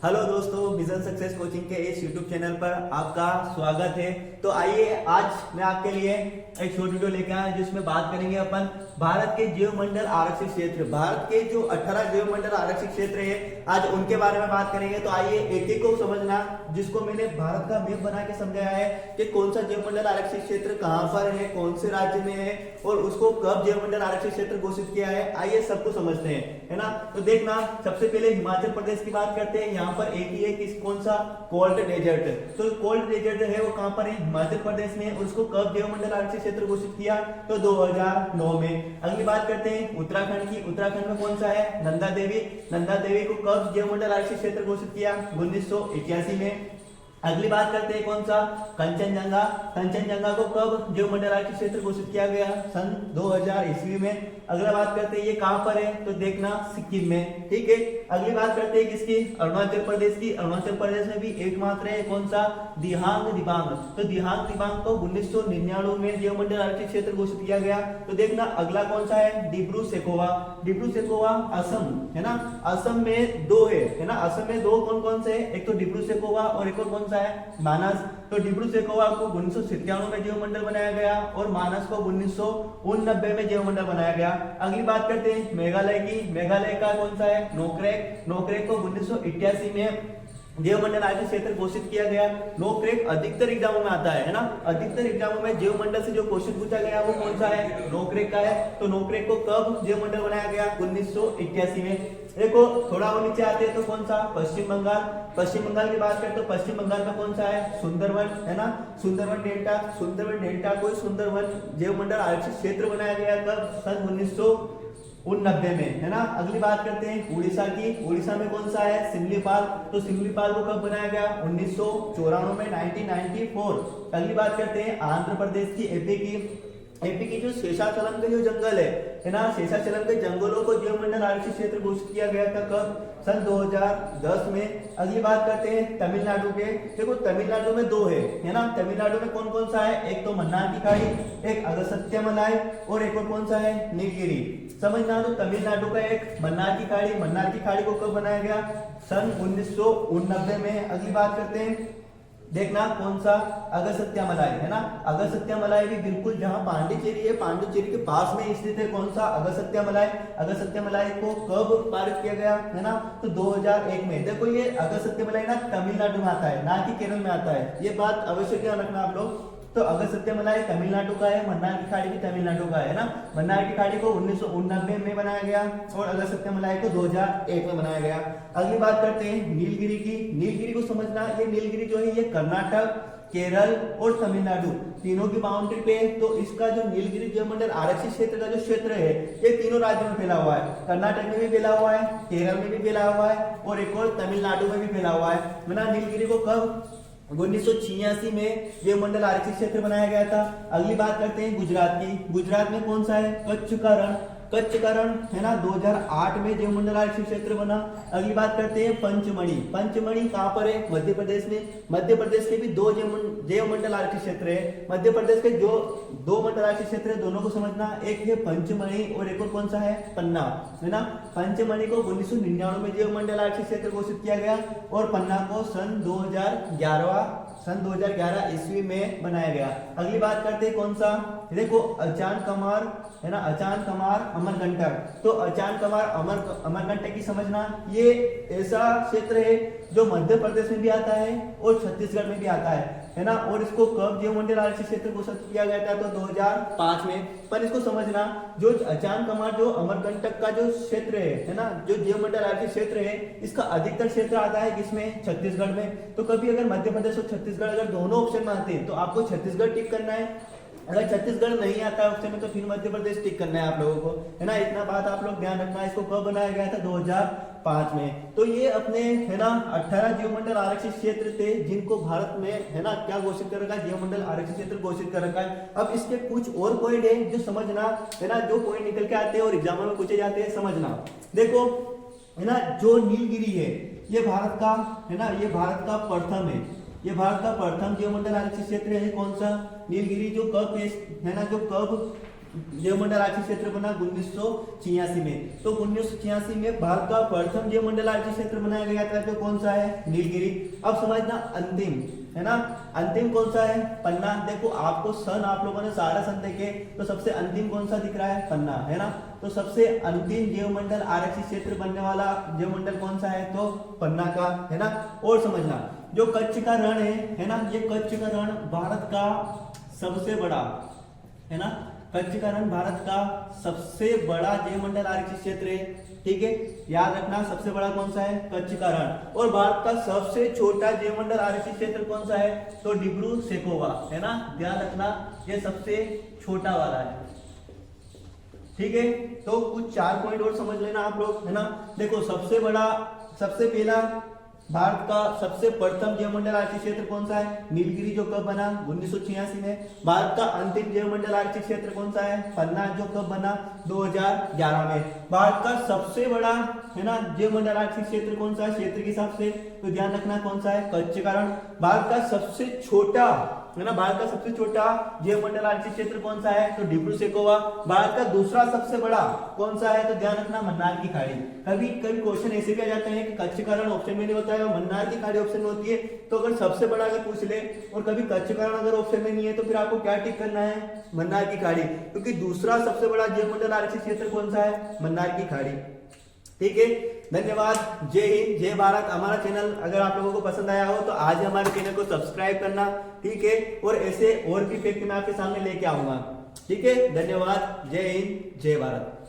Hello दोस्तों, vision success coaching के इस यूट्यूब चैनल पर आपका स्वागत है। तो आइए आज मैं आपके लिए एक शॉर्ट वीडियो लेकर आया जिसमें बात करेंगे अपन भारत के जीवमंडल आरक्षित क्षेत्र। भारत के जो 18 जीवमंडल आरक्षित क्षेत्र है आज उनके बारे में बात करेंगे। तो आइए एक एक को समझना, जिसको मैंने भारत का मैप बना के समझाया है कि कौन सा जीवमंडल आरक्षित क्षेत्र कहाँ पर है, कौन से राज्य में है और उसको कब जीवमंडल आरक्षित क्षेत्र घोषित किया है। आइए सबको समझते हैं, है ना। तो देखना, सबसे पहले हिमाचल प्रदेश की बात करते हैं। यहाँ पर एक ही है कि कौन सा कोल्ड डेजर्ट। तो कोल्ड डेजर्ट है वो कहां पर है, हिमाचल प्रदेश में। उसको कब जीवमंडल आरक्षित क्षेत्र घोषित किया, तो 2009 में। अगली बात करते हैं उत्तराखंड की। उत्तराखंड में कौन सा है, नंदा देवी। नंदा देवी को कब जीवमंडल आरक्षित क्षेत्र घोषित किया, 1981 में। अगली बात करते हैं कौन सा, कंचनजंगा। कंचनजंगा को कब जीवमंडल आरक्षित क्षेत्र घोषित किया गया, सन 2000 ईस्वी में। अगला बात करते हैं ये कहां पर है, तो देखना सिक्किम में, ठीक है। अगली बात करते हैं किसकी, अरुणाचल प्रदेश की। अरुणाचल प्रदेश में भी एकमात्र है कौन सा, दिहांग दिबांग। तो दिहांग दिबांग को 1999 में जीवमंडल आरक्षित क्षेत्र घोषित किया गया। तो देखना अगला कौन सा है, डिब्रू सेखोवा। डिब्रू सेखोवा असम, है ना। असम में दो है ना। असम में दो कौन कौन से है, एक तो डिब्रू सेखोवा और एक और कौन सा है, मानस। तो डिब्रू सेखोवा को 1997 में जीवमंडल बनाया गया और मानस को 1989 में जीवमंडल बनाया गया। अगली बात करते हैं मेघालय की। मेघालय का कौन सा है, नोकरेक। नोकरेक को 1988 में जीवमंडल आरक्षित क्षेत्र घोषित किया गया। नोकरेक अधिकतर एग्जामों में आता है ना। अधिकतर एग्जामों में जीवमंडल से जो क्वेश्चन पूछा गया वो कौन सा है, नोकरेक का है। तो नोकरेक को कब जीवमंडल बनाया गया, 1981 में। देखो थोड़ा और नीचे आते हैं तो कौन सा, पश्चिम बंगाल। पश्चिम बंगाल की बात करें तो पश्चिम बंगाल में कौन सा है, सुंदरवन, है ना। सुंदरवन डेल्टा। सुंदरवन डेल्टा को सुंदरवन जीवमंडल आरक्षित क्षेत्र बनाया गया कब, सन 1989 में, है ना। अगली बात करते हैं उड़ीसा की। उड़ीसा में कौन सा है, सिमलीपाल। तो सिमलीपाल को कब बनाया गया, 1994 में, 1994। अगली बात करते हैं आंध्र प्रदेश की, एपी की। एपी की जो शेषाचलम के जो जंगल है ना, शेषाचलम के जंगलों को जीवमंडल आरक्षित क्षेत्र घोषित किया गया था कब, सन 2010 में। अगली बात करते हैं तमिलनाडु के। देखो तमिलनाडु में दो है ना। तमिलनाडु में कौन कौन सा है, एक तो मन्नार की खाड़ी, एक अगस्त्यमलाई और एक और कौन सा है, नीलगिरी। समझना, तो तमिलनाडु का एक मन्नार की खाड़ी। मन्नार की खाड़ी को कब बनाया गया, सन 1989 में। अगली बात करते हैं, देखना कौन सा, अगस्त्यमलाई, है ना। अगस्त्यमलाई भी बिल्कुल जहां पांडिचेरी है, पांडिचेरी के पास में स्थित है कौन सा, अगस्त्यमलाई। अगस्त्यमलाई को कब पारित किया गया, है ना, तो 2001 में। देखो ये अगस्त्यमलाई ना तमिलनाडु में आता है, ना कि केरल में आता है। ये बात अवश्य ध्यान रखना आप लोग। तो अगस्त्यमलाई तमिलनाडु का है, मन्नार की खाड़ी भी तमिलनाडु का है ना। मन्नार की खाड़ी को 1989 में बनाया गया और अगस्त्यमलाई को 2001 में बनाया गया। अगली बात करते हैं नीलगिरी की। नीलगिरी को समझना, ये नीलगिरी जो है ये कर्नाटक, केरल और तमिलनाडु तीनों की बाउंड्री पे। तो इसका जो नीलगिरी जीवमंडल आरक्षित क्षेत्र का जो क्षेत्र है ये तीनों राज्यों में फैला हुआ है। कर्नाटक में भी फैला हुआ है, केरल में भी फैला हुआ है और एक और तमिलनाडु में भी फैला हुआ है ना। नीलगिरी को कब, 1986 में जीवमंडल आरक्षित क्षेत्र बनाया गया था। अगली बात करते हैं गुजरात की। गुजरात में कौन सा है, कच्छ का रण। कच्छ का रण, है ना, 2008 में जीवमंडल आरक्षित क्षेत्र बना। अगली बात करते हैं पंचमढ़ी। पंचमढ़ी कहां पर है, मध्य प्रदेश में। मध्य प्रदेश के भी दो जीवमंडल आरक्षित क्षेत्र है। मध्य प्रदेश के जो दो मंडल आरक्षित क्षेत्र है दोनों को समझना, एक है पंचमढ़ी और एक और कौन सा है, पन्ना, है ना। पंचमढ़ी को 1999 में जीवमंडल आरक्षित क्षेत्र घोषित किया गया और पन्ना को सन 2011 ईस्वी में बनाया गया। अगली बात करते हैं कौन सा, देखो अचान कमार, है ना, अचान कमार अमरकंटक। तो अचान कमार अमरकंटक की समझना, ये ऐसा क्षेत्र है जो मध्य प्रदेश में भी आता है और छत्तीसगढ़ में भी आता है ना। और इसको कब जीवमंडल आरक्षित क्षेत्र घोषित किया गया था, तो 2005 में। पर इसको समझना, जो अचान कमार जो अमरकंटक का जो क्षेत्र है ना, जो जीवमंडल आरक्षित क्षेत्र है, इसका अधिकतर क्षेत्र आता है किसमें, छत्तीसगढ़ में। तो कभी अगर मध्य प्रदेश और छत्तीसगढ़ अगर दोनों ऑप्शन में आते हैं तो आपको छत्तीसगढ़ टिक करना है। अगर छत्तीसगढ़ नहीं आता है ऑप्शन में तो फिर मध्य प्रदेश टिक करना है आप लोगों को, है ना। इतना बात आप लोग ध्यान रखना। इसको कब बनाया गया था, 2005 में। तो ये अपने, है ना, 18 जीवमंडल आरक्षित क्षेत्र थे जिनको भारत में, है ना, क्या घोषित कर रखा है, जीवमंडल आरक्षित क्षेत्र घोषित कर रखा है। अब इसके कुछ और पॉइंट है जो समझना, है ना, जो पॉइंट निकल के आते हैं और एग्जामों में पूछे जाते हैं, समझना। देखो, है ना, जो नीलगिरी है ये भारत का, है ना, ये भारत का प्रथम है। ये भारत का प्रथम जीवमंडल आरक्षित क्षेत्र है कौन सा, नीलगिरी, जो कब है ना, जो कब जीवमंडल आरक्षित क्षेत्र बना 1986 में। तो 1986 में भारत का प्रथम जीवमंडल आरक्षित क्षेत्र बनाया गया था, जो कौन सा है, नीलगिरी। अब समझना अंतिम, है ना, अंतिम कौन सा है, पन्ना। देखो आपको सन, आप लोगों ने सारा सन देखे, तो सबसे अंतिम कौन सा दिख रहा है, पन्ना, है ना। तो सबसे अंतिम जीवमंडल आरक्षित क्षेत्र बनने वाला जीवमंडल कौन सा है, तो पन्ना का, है ना। और समझना जो कच्छ का रण है ना, ये कच्छ का रण भारत का सबसे बड़ा, है ना, कच्छ का रण भारत का सबसे बड़ा जीवमंडल आरक्षित क्षेत्र है, ठीक है। याद रखना सबसे बड़ा कौन सा है, कच्छ का रण। और भारत का सबसे छोटा जीवमंडल आरक्षित क्षेत्र कौन सा है, तो डिब्रू सेखोवा, है ना, ध्यान रखना ये सबसे छोटा वाला है, ठीक है। तो कुछ 4 पॉइंट और समझ लेना आप लोग, है ना। देखो सबसे बड़ा, सबसे पहला भारत का सबसे प्रथम जीवमंडल आरक्षित क्षेत्र कौन सा है, नीलगिरी, जो कब बना, 1986 में। भारत का अंतिम जीवमंडल आरक्षित क्षेत्र कौन सा है, पन्ना, जो कब बना, 2011 में। भारत का सबसे बड़ा, है ना, जीवमंडल आरक्षित क्षेत्र कौन सा है, क्षेत्र के हिसाब से, तो ध्यान रखना कौन सा है, कच्छ का रण। भारत का सबसे छोटा, है ना, भारत का सबसे छोटा जीवमंडल आरक्षित क्षेत्र कौन सा है, तो डिब्रू सेखोवा। भारत का दूसरा सबसे बड़ा कौन सा है, तो ध्यान रखना मन्नार की खाड़ी। कभी कभी क्वेश्चन ऐसे भी आ जाते हैं कि कच्छ का रण ऑप्शन में नहीं होता है और मन्नार की खाड़ी ऑप्शन में होती है। तो अगर सबसे बड़ा अगर पूछ ले और कभी कच्छ का रण अगर ऑप्शन में नहीं है, तो फिर आपको क्या टिक करना है, मन्नार की खाड़ी, क्योंकि दूसरा सबसे बड़ा जीवमंडल आरक्षित क्षेत्र कौन सा है, मन्नार की खाड़ी, ठीक है। धन्यवाद, जय हिंद, जय भारत। हमारा चैनल अगर आप लोगों को पसंद आया हो तो आज हमारे चैनल को सब्सक्राइब करना, ठीक है। और ऐसे और भी फैक्ट मैं आपके सामने लेके आऊंगा, ठीक है। धन्यवाद, जय हिंद, जय भारत।